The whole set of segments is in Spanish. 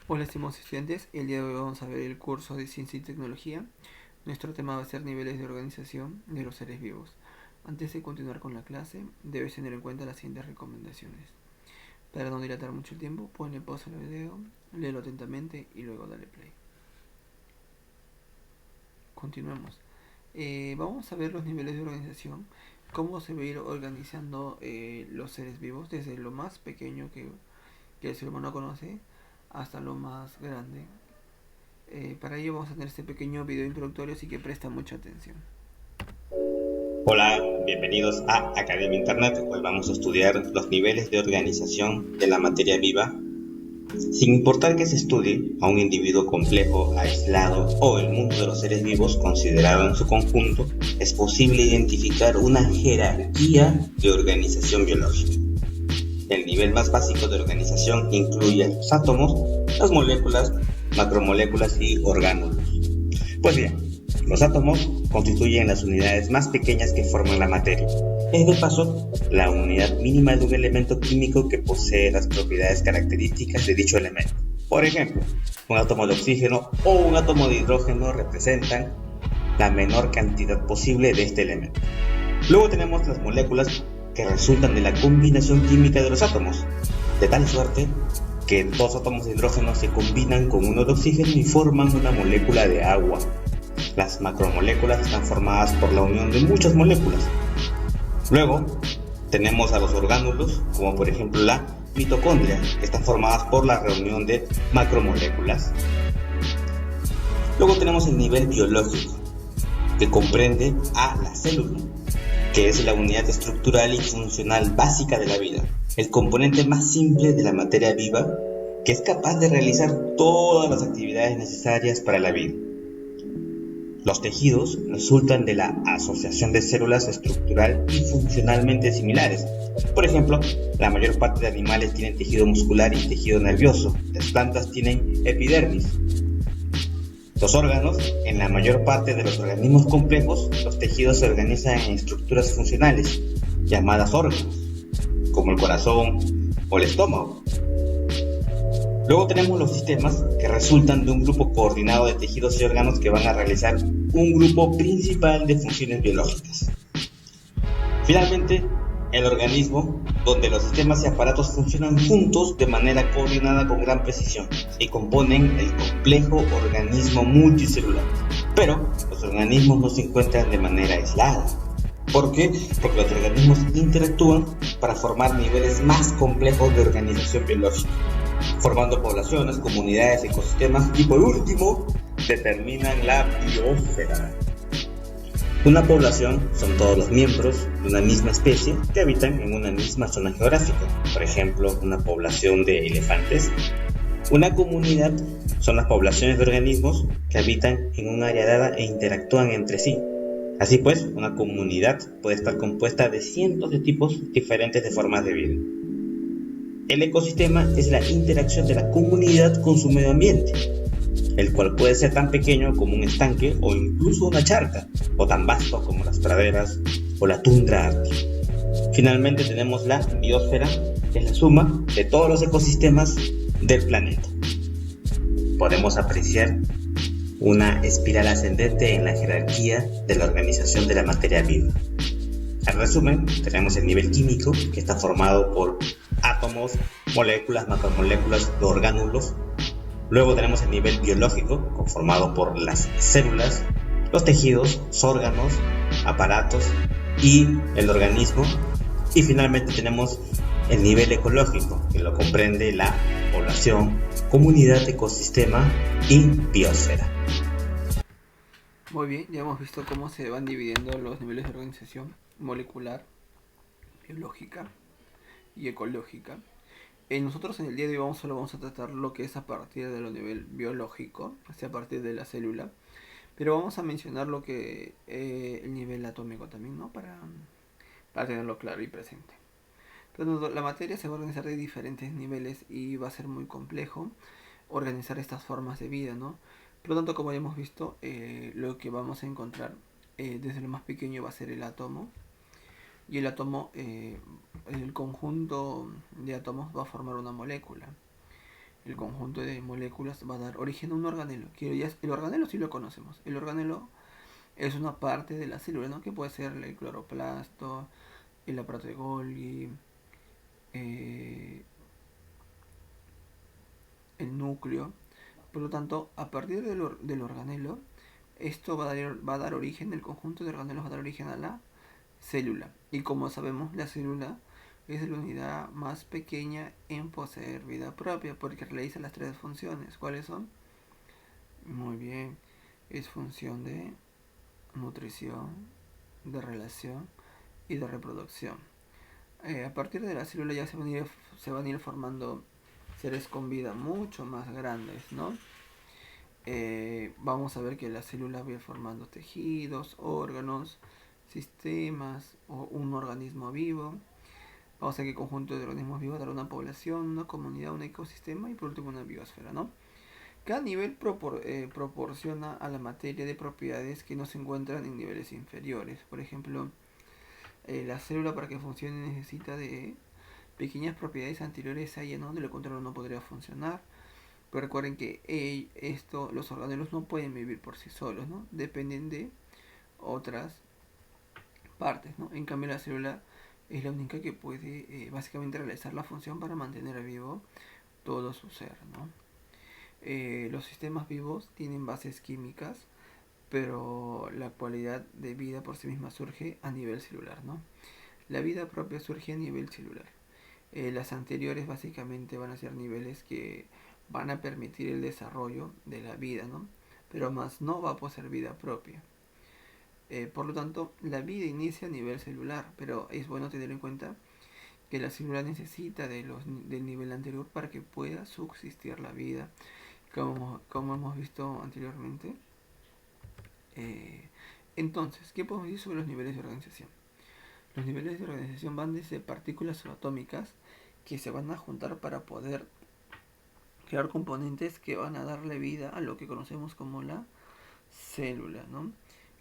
Hola estimados estudiantes, el día de hoy vamos a ver el curso de Ciencia y Tecnología. Nuestro tema va a ser niveles de organización de los seres vivos. Antes de continuar con la clase, debes tener en cuenta las siguientes recomendaciones. Para no dilatar mucho el tiempo, ponle pausa al video, léelo atentamente y luego dale play. Continuemos. Vamos a ver los niveles de organización, cómo se va a ir organizando los seres vivos desde lo más pequeño que el ser humano conoce hasta lo más grande. Para ello vamos a tener este pequeño video introductorio, así que presta mucha atención. Hola, bienvenidos a Academia Internet. Hoy vamos a estudiar los niveles de organización de la materia viva. Sin importar que se estudie a un individuo complejo, aislado o el mundo de los seres vivos considerado en su conjunto, es posible identificar una jerarquía de organización biológica. El nivel más básico de organización incluye los átomos, las moléculas, macromoléculas y orgánulos. Pues bien, los átomos constituyen las unidades más pequeñas que forman la materia. Es de paso la unidad mínima de un elemento químico que posee las propiedades características de dicho elemento. Por ejemplo, un átomo de oxígeno o un átomo de hidrógeno representan la menor cantidad posible de este elemento. Luego tenemos las moléculas que resultan de la combinación química de los átomos, de tal suerte que dos átomos de hidrógeno se combinan con uno de oxígeno y forman una molécula de agua. Las macromoléculas están formadas por la unión de muchas moléculas. Luego tenemos a los orgánulos, como por ejemplo la mitocondria, que están formadas por la reunión de macromoléculas. Luego tenemos el nivel biológico, que comprende a la célula, que es la unidad estructural y funcional básica de la vida, el componente más simple de la materia viva, que es capaz de realizar todas las actividades necesarias para la vida. Los tejidos resultan de la asociación de células estructural y funcionalmente similares. Por ejemplo, la mayor parte de animales tienen tejido muscular y tejido nervioso. Las plantas tienen epidermis. Los órganos, en la mayor parte de los organismos complejos, los tejidos se organizan en estructuras funcionales, llamadas órganos, como el corazón o el estómago. Luego tenemos los sistemas que resultan de un grupo coordinado de tejidos y órganos que van a realizar un grupo principal de funciones biológicas. Finalmente, el organismo, donde los sistemas y aparatos funcionan juntos de manera coordinada con gran precisión y componen el complejo organismo multicelular. Pero los organismos no se encuentran de manera aislada. ¿Por qué? Porque los organismos interactúan para formar niveles más complejos de organización biológica, formando poblaciones, comunidades, ecosistemas y por último, determinan la biosfera. Una población son todos los miembros de una misma especie que habitan en una misma zona geográfica. Por ejemplo, una población de elefantes. Una comunidad son las poblaciones de organismos que habitan en un área dada e interactúan entre sí. Así pues, una comunidad puede estar compuesta de cientos de tipos diferentes de formas de vida. El ecosistema es la interacción de la comunidad con su medio ambiente, el cual puede ser tan pequeño como un estanque o incluso una charca, o tan vasto como las praderas o la tundra ártica. Finalmente tenemos la biosfera, que es la suma de todos los ecosistemas del planeta. Podemos apreciar una espiral ascendente en la jerarquía de la organización de la materia viva. En resumen, tenemos el nivel químico, que está formado por átomos, moléculas, macromoléculas, orgánulos. Luego tenemos el nivel biológico, conformado por las células, los tejidos, los órganos, aparatos y el organismo. Y finalmente tenemos el nivel ecológico, que lo comprende la población, comunidad, ecosistema y biosfera. Muy bien, ya hemos visto cómo se van dividiendo los niveles de organización molecular, biológica y ecológica. Nosotros en el día de hoy solo vamos a tratar lo que es a partir de lo nivel biológico, o sea, a partir de la célula. Pero vamos a mencionar lo que el nivel atómico también, ¿no? Para tenerlo claro y presente. Entonces, la materia se va a organizar de diferentes niveles y va a ser muy complejo organizar estas formas de vida, ¿no? Por lo tanto, como ya hemos visto, lo que vamos a encontrar desde lo más pequeño va a ser el átomo. Y el átomo, el conjunto de átomos va a formar una molécula. el conjunto de moléculas va a dar origen a un organelo. El organelo sí lo conocemos. El organelo es una parte de la célula, ¿no? Que puede ser el cloroplasto, el aparato de Golgi, eh, el núcleo. Por lo tanto, a partir del organelo, esto va a dar origen, el conjunto de organelos va a dar origen a la célula. Y como sabemos, la célula es la unidad más pequeña en poseer vida propia, porque realiza las tres funciones. ¿Cuáles son? Muy bien, es función de nutrición, de relación y de reproducción. A partir de la célula ya se van a ir formando seres con vida mucho más grandes, ¿no? Vamos a ver que la célula va a ir formando tejidos, órganos, sistemas o un organismo vivo. Vamos a ver que el conjunto de organismos vivos dará una población, una comunidad, un ecosistema y por último una biosfera, ¿no? Cada nivel proporciona a la materia de propiedades que no se encuentran en niveles inferiores. Por ejemplo, la célula para que funcione necesita de pequeñas propiedades anteriores a ella, ¿no? De lo contrario no podría funcionar. Pero recuerden que los organelos no pueden vivir por sí solos, ¿no? Dependen de otras partes, ¿no? En cambio la célula es la única que puede básicamente realizar la función para mantener vivo todo su ser, ¿no? Los sistemas vivos tienen bases químicas, pero la cualidad de vida por sí misma surge a nivel celular, ¿no? La vida propia surge a nivel celular. Las anteriores básicamente van a ser niveles que van a permitir el desarrollo de la vida, ¿no? Pero más no va a poseer vida propia. Por lo tanto, la vida inicia a nivel celular, pero es bueno tener en cuenta que la célula necesita del nivel anterior para que pueda subsistir la vida, como hemos visto anteriormente. Entonces, ¿qué podemos decir sobre los niveles de organización? Los niveles de organización van desde partículas subatómicas que se van a juntar para poder crear componentes que van a darle vida a lo que conocemos como la célula, ¿no?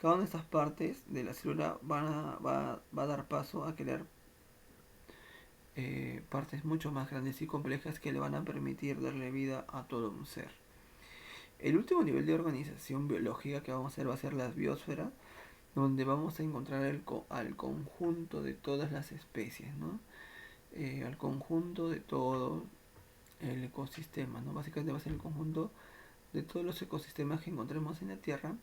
Cada una de estas partes de la célula va a dar paso a crear partes mucho más grandes y complejas que le van a permitir darle vida a todo un ser. El último nivel de organización biológica que vamos a hacer va a ser la biosfera, donde vamos a encontrar al conjunto de todas las especies, ¿no? Al conjunto de todo el ecosistema, ¿no? Básicamente va a ser el conjunto de todos los ecosistemas que encontremos en la Tierra,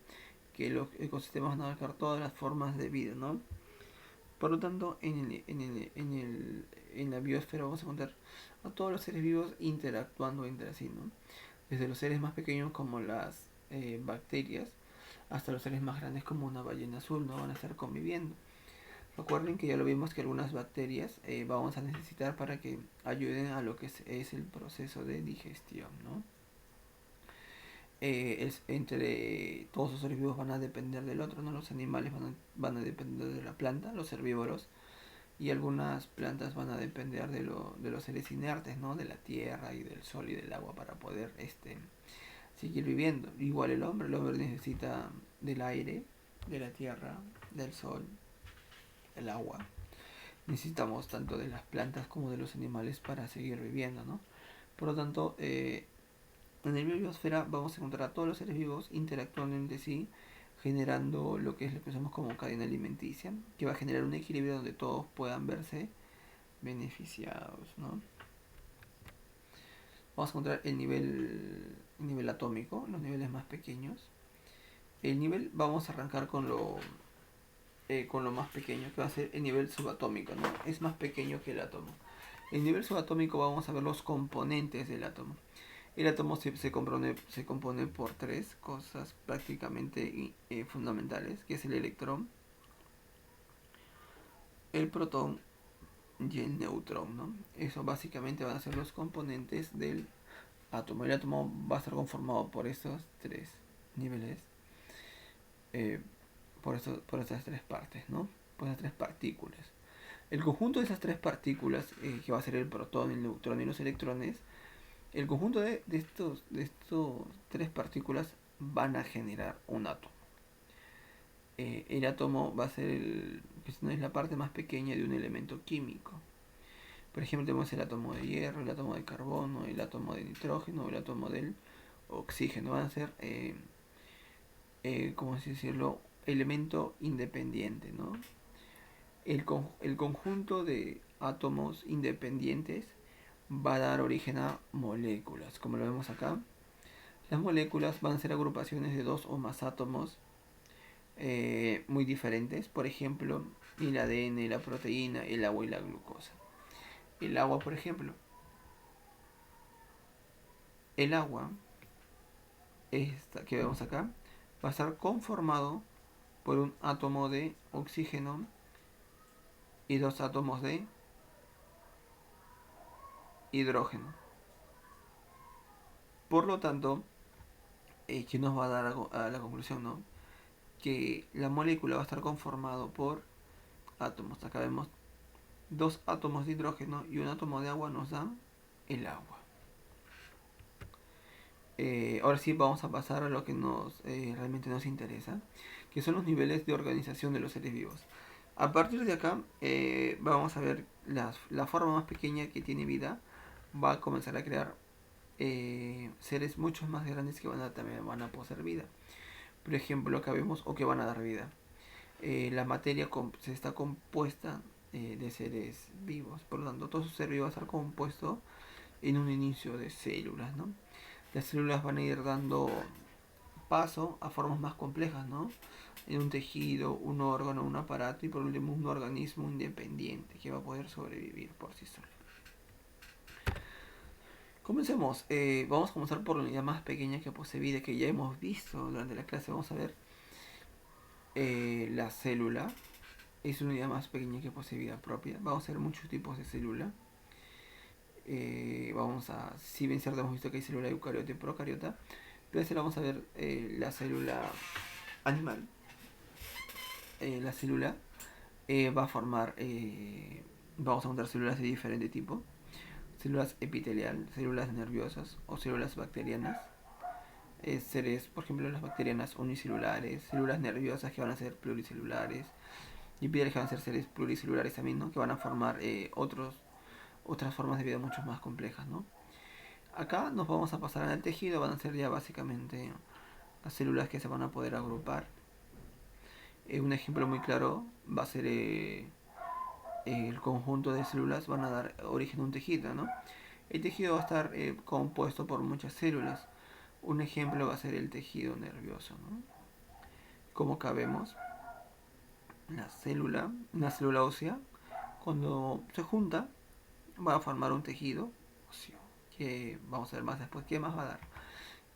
que los ecosistemas van a abarcar todas las formas de vida, ¿no? Por lo tanto, en la biosfera vamos a encontrar a todos los seres vivos interactuando entre sí, ¿no? Desde los seres más pequeños como las bacterias hasta los seres más grandes como una ballena azul, ¿no? Van a estar conviviendo. Recuerden que ya lo vimos que algunas bacterias vamos a necesitar para que ayuden a lo que es el proceso de digestión, ¿no? Entre todos los seres vivos van a depender del otro, ¿no? Los animales van a depender de la planta, los herbívoros, y algunas plantas van a depender de los seres inertes, ¿no? De la tierra y del sol y del agua para poder seguir viviendo. Igual el hombre necesita del aire, de la tierra, del sol, del agua. Necesitamos tanto de las plantas como de los animales para seguir viviendo, ¿no? Por lo tanto, en el biosfera vamos a encontrar a todos los seres vivos interactuando entre sí, generando lo que conocemos como cadena alimenticia, que va a generar un equilibrio donde todos puedan verse beneficiados, ¿no? Vamos a encontrar el nivel atómico, los niveles más pequeños. Vamos a arrancar con lo más pequeño, que va a ser el nivel subatómico, ¿no? Es más pequeño que el átomo. El nivel subatómico vamos a ver los componentes del átomo. El átomo se compone por tres cosas prácticamente fundamentales, que es el electrón, el protón y el neutrón, ¿no? Eso básicamente van a ser los componentes del átomo. El átomo va a estar conformado por estos tres niveles, eh, por estas tres partes, ¿no? Por esas tres partículas. El conjunto de esas tres partículas, que va a ser el protón, el neutrón y los electrones, el conjunto de estos tres partículas van a generar un átomo. El átomo va a ser es la parte más pequeña de un elemento químico. Por ejemplo, tenemos el átomo de hierro, el átomo de carbono, el átomo de nitrógeno, el átomo del oxígeno. Van a ser, ¿cómo así decirlo? Elemento independiente, ¿no? El conjunto de átomos independientes va a dar origen a moléculas, como lo vemos acá. Las moléculas van a ser agrupaciones de dos o más átomos muy diferentes, por ejemplo, el ADN, la proteína, el agua y la glucosa. El agua, por ejemplo, el agua, esta que vemos acá, va a estar conformado por un átomo de oxígeno y dos átomos de hidrógeno. Por lo tanto, ¿qué nos va a dar a la conclusión, no? Que la molécula va a estar conformado por átomos. Acá vemos dos átomos de hidrógeno y un átomo de agua nos da el agua. Ahora sí vamos a pasar a lo que realmente nos interesa, que son los niveles de organización de los seres vivos. A partir de acá vamos a ver la forma más pequeña que tiene vida va a comenzar a crear seres mucho más grandes que también van a poseer vida. Por ejemplo, acá vemos o que van a dar vida. La materia se está compuesta de seres vivos, por lo tanto todo su ser vivo va a estar compuesto en un inicio de células, ¿no? Las células van a ir dando paso a formas más complejas, ¿no? En un tejido, un órgano, un aparato y por último un organismo independiente que va a poder sobrevivir por sí solo. Comencemos. Vamos a comenzar por la unidad más pequeña que posee vida, que ya hemos visto durante la clase. Vamos a ver la célula. Es una unidad más pequeña que posee vida propia. Vamos a ver muchos tipos de célula. Si bien cierto, hemos visto que hay célula eucariota y procariota, pero ahora vamos a ver la célula animal. La célula va a formar, vamos a encontrar células de diferente tipo: células epitelial, células nerviosas o células bacterianas. Seres, por ejemplo, las bacterianas unicelulares, células nerviosas que van a ser pluricelulares, y epiteliales que van a ser seres pluricelulares también, ¿no? Que van a formar otras formas de vida mucho más complejas, ¿no? Acá nos vamos a pasar al tejido, van a ser ya básicamente las células que se van a poder agrupar. Un ejemplo muy claro va a ser el conjunto de células van a dar origen a un tejido, ¿no? El tejido va a estar compuesto por muchas células. Un ejemplo va a ser el tejido nervioso, ¿no? Como acá vemos, una célula ósea, cuando se junta, va a formar un tejido óseo, que vamos a ver más después qué más va a dar.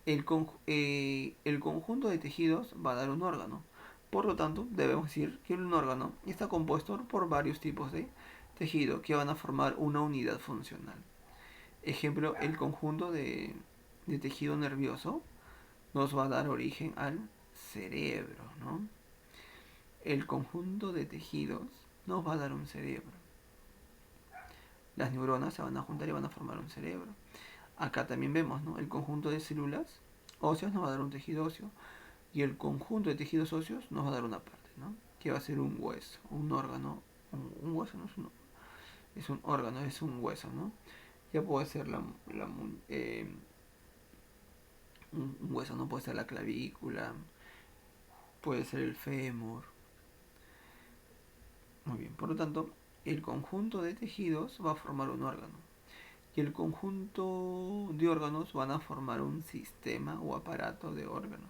El conjunto de tejidos va a dar un órgano. Por lo tanto, debemos decir que un órgano está compuesto por varios tipos de tejido que van a formar una unidad funcional. Ejemplo, el conjunto de tejido nervioso nos va a dar origen al cerebro, ¿no? El conjunto de tejidos nos va a dar un cerebro. Las neuronas se van a juntar y van a formar un cerebro. Acá también vemos, ¿no? El conjunto de células óseas nos va a dar un tejido óseo y el conjunto de tejidos óseos nos va a dar una parte, ¿no? Que va a ser un hueso, un órgano. Un hueso no es un órgano, es un hueso, ¿no? Ya puede ser un hueso, no puede ser la clavícula, puede ser el fémur. Muy bien, por lo tanto, el conjunto de tejidos va a formar un órgano y el conjunto de órganos van a formar un sistema o aparato de órganos.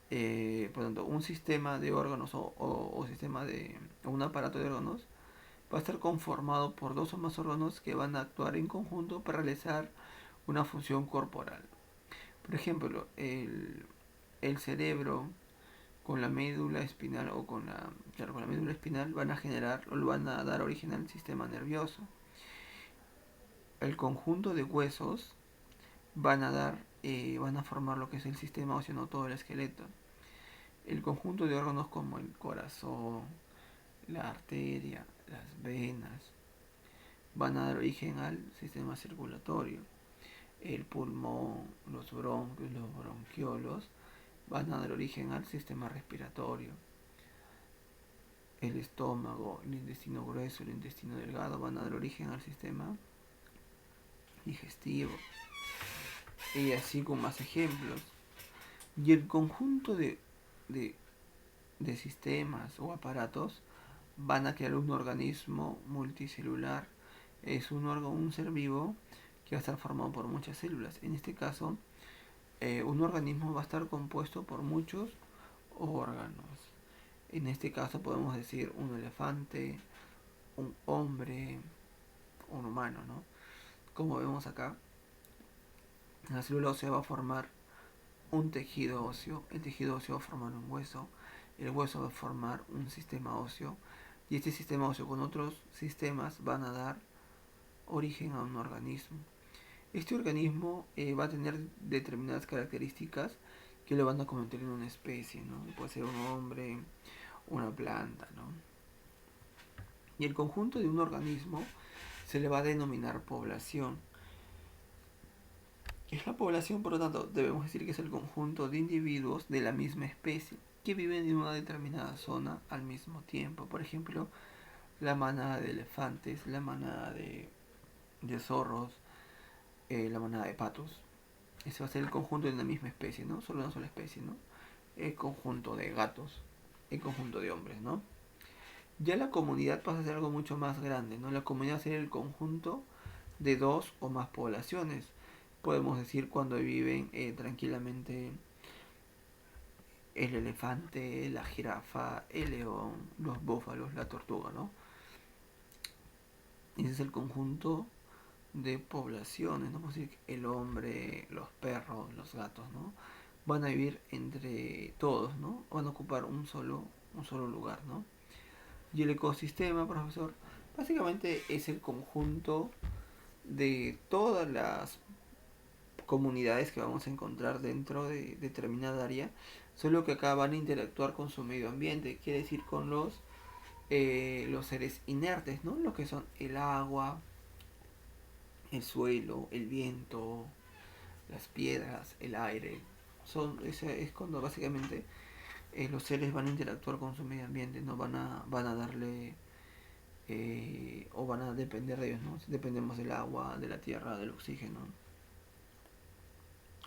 Por lo tanto, un sistema de órganos o sistema de o un aparato de órganos va a estar conformado por dos o más órganos que van a actuar en conjunto para realizar una función corporal. Por ejemplo, el cerebro con la médula espinal con la médula espinal van a generar o van a dar origen al sistema nervioso. El conjunto de huesos van a formar lo que es el sistema óseo, no todo el esqueleto. El conjunto de órganos como el corazón, la arteria, las venas, van a dar origen al sistema circulatorio. El pulmón, los bronquios, los bronquiolos van a dar origen al sistema respiratorio. el estómago, el intestino grueso, el intestino delgado van a dar origen al sistema digestivo. Y así con más ejemplos. Y el conjunto de, de sistemas o aparatos van a crear un organismo multicelular. Es un ser vivo que va a estar formado por muchas células. En este caso, un organismo va a estar compuesto por muchos órganos. En este caso podemos decir un elefante, un hombre, un humano, ¿no? Como vemos acá, la célula ósea va a formar un tejido óseo, el tejido óseo va a formar un hueso, el hueso va a formar un sistema óseo y este sistema óseo con otros sistemas van a dar origen a un organismo. Este organismo va a tener determinadas características que lo van a convertir en una especie, ¿no? Puede ser un hombre, una planta, ¿no? Y el conjunto de un organismo se le va a denominar población. Es la población, por lo tanto, debemos decir que es el conjunto de individuos de la misma especie que viven en una determinada zona al mismo tiempo. Por ejemplo, la manada de elefantes, la manada de zorros, la manada de patos. Ese va a ser el conjunto de una misma especie, ¿no? Solo una sola especie, ¿no? El conjunto de gatos, el conjunto de hombres, ¿no? Ya la comunidad pasa a ser algo mucho más grande, ¿no? La comunidad sería el conjunto de dos o más poblaciones. Podemos decir cuando viven tranquilamente el elefante, la jirafa, el león, los búfalos, la tortuga, ¿no? Ese es el conjunto de poblaciones, ¿no? Podemos decir que el hombre, los perros, los gatos, ¿no? Van a vivir entre todos, ¿no? Van a ocupar un solo lugar, ¿no? Y el ecosistema, profesor, básicamente es el conjunto de todas las comunidades que vamos a encontrar dentro de determinada área, solo que acá van a interactuar con su medio ambiente, quiere decir con los seres inertes, ¿no? Los que son el agua, el suelo, el viento, las piedras, el aire. Ese es cuando básicamente los seres van a interactuar con su medio ambiente, no van a darle o van a depender de ellos, ¿no? Dependemos del agua, de la tierra, del oxígeno,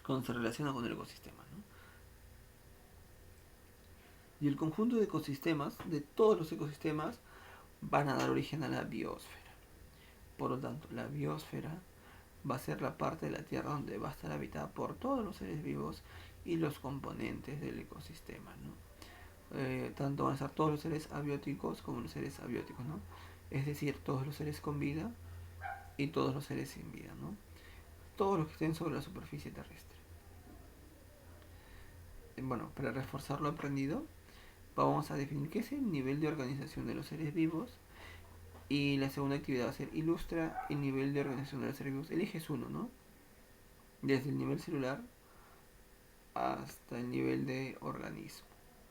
cuando se relaciona con el ecosistema, ¿no? Y el conjunto de ecosistemas, de todos los ecosistemas, van a dar origen a la biosfera. Por lo tanto, la biosfera va a ser la parte de la Tierra donde va a estar habitada por todos los seres vivos y los componentes del ecosistema, ¿no? Tanto van a estar todos los seres abióticos como los seres abióticos, ¿no? Es decir, todos los seres con vida y todos los seres sin vida, ¿no? Todos los que estén sobre la superficie terrestre. Bueno, para reforzar lo aprendido, vamos a definir qué es el nivel de organización de los seres vivos. Y la segunda actividad va a ser ilustra el nivel de organización de los seres vivos. Eliges uno, ¿no? Desde el nivel celular hasta el nivel de organismo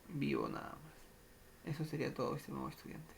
vivo nada más. Eso sería todo, estimado estudiante.